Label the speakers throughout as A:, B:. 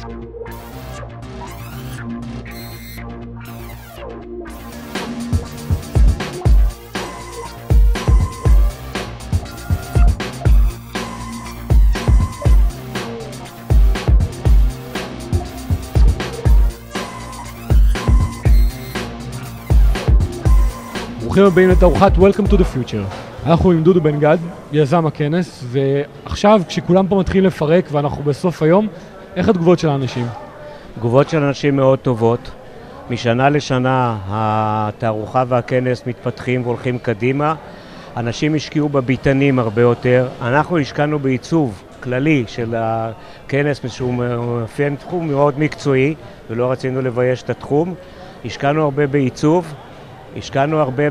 A: ברוכים הבאים לתערוכת Welcome to the Future. אנחנו עם דודו בן גד, יזם הכנס, ועכשיו כשכולם פה מתחילים לפרק ואנחנו בסוף היום, איך התגובות של האנשים?
B: תגובות של אנשים מאוד טובות. משנה לשנה התערוכה והכנס מתפתחים והולכים קדימה. אנשים השקיעו בביטנים הרבה יותר. אנחנו השקענו בעיצוב כללי של הכנס, שהוא מאפיין תחום מאוד מקצועי, ולא רצינו לבייש את התחום. השקענו הרבה בעיצוב. השקענו הרבה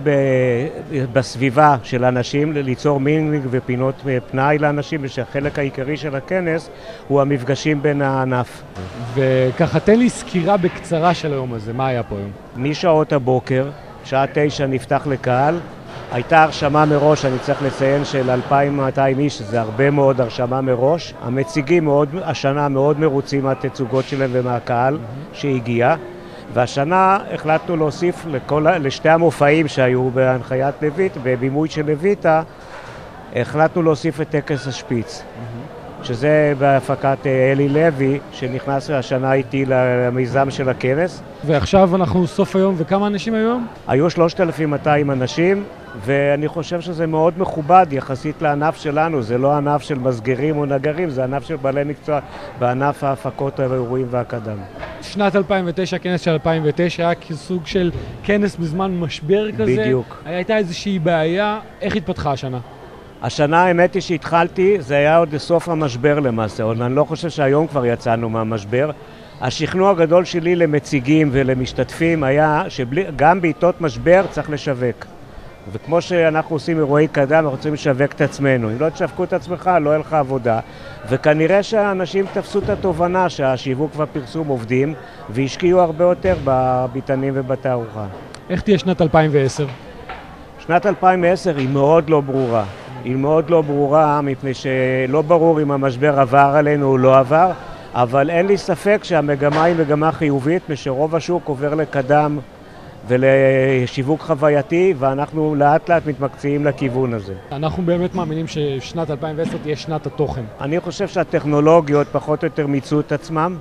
B: בסביבה של אנשים, ליצור מינינג ופינות פנאי לאנשים, ושהחלק העיקרי של הכנס הוא המפגשים בין הענף.
A: וככה, תן לי סקירה בקצרה של היום הזה, מה היה פה היום?
B: משעות הבוקר, שעה 9 נפתח לקהל, הייתה הרשמה מראש, אני צריך לציין של 2,200 איש, זה הרבה מאוד הרשמה מראש. המציגים השנה מאוד מרוצים מהתצוגות שלהם ומהקהל שהגיע. והשנה החלטנו להוסיף לשתי המופעים שהיו בהנחיית לויט, בבימוי של לויטה, החלטנו להוסיף את טקס השפיץ, שזה בהפקת אלי לוי, שנכנס השנה איתי למיזם של הכנס.
A: ועכשיו אנחנו סוף היום, וכמה אנשים היום?
B: היו 3,200 אנשים, ואני חושב שזה מאוד מכובד יחסית לענף שלנו. זה לא ענף של מסגרים או נגרים, זה ענף של בעלי מקצוע בענף ההפקות האירועים והקדם.
A: שנת 2009, כנס של 2009, היה כסוג של כנס בזמן משבר כזה.
B: בדיוק.
A: הייתה איזושהי בעיה, איך התפתחה השנה?
B: השנה, האמת היא שהתחלתי, זה היה עוד לסוף המשבר למעשה, עוד אני לא חושב שהיום כבר יצאנו מהמשבר. השכנוע הגדול שלי למציגים ולמשתתפים היה שגם בעיתות משבר צריך לשווק. וכמו שאנחנו עושים אירועי קדם, אנחנו רוצים לשווק את עצמנו. אם לא תשווקו את עצמך, לא יהיה לך עבודה. וכנראה שהאנשים תפסו את התובנה שהשיווק והפרסום עובדים, והשקיעו הרבה יותר בביטנים ובתערוכה.
A: איך תהיה שנת 2010?
B: שנת 2010 היא מאוד לא ברורה. היא מאוד לא ברורה, מפני שלא ברור אם המשבר עבר עלינו או לא עבר, אבל אין לי ספק שהמגמה היא מגמה חיובית, משרוב השוק עובר לקדם ולשיווק חווייתי, ואנחנו לאט לאט מתמקצעים לכיוון הזה.
A: אנחנו באמת מאמינים ששנת 2010 תהיה שנת התוכן.
B: אני חושב שהטכנולוגיות פחות או יותר מיצו את עצמם,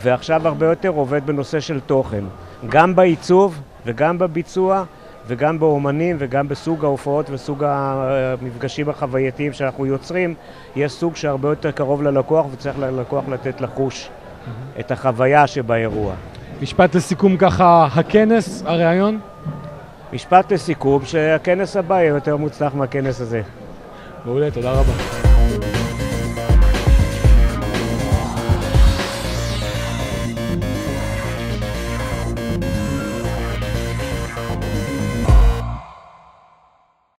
B: ועכשיו הרבה יותר עובד בנושא של תוכן. גם בעיצוב וגם בביצוע, וגם באומנים וגם בסוג ההופעות וסוג המפגשים החווייתיים שאנחנו יוצרים, יש סוג שהרבה יותר קרוב ללקוח, וצריך ללקוח לתת לחוש את החוויה שבאירוע.
A: משפט לסיכום ככה, הכנס, הרעיון?
B: משפט לסיכום, שהכנס הבא יהיה יותר מוצלח מהכנס הזה.
A: מעולה, תודה רבה.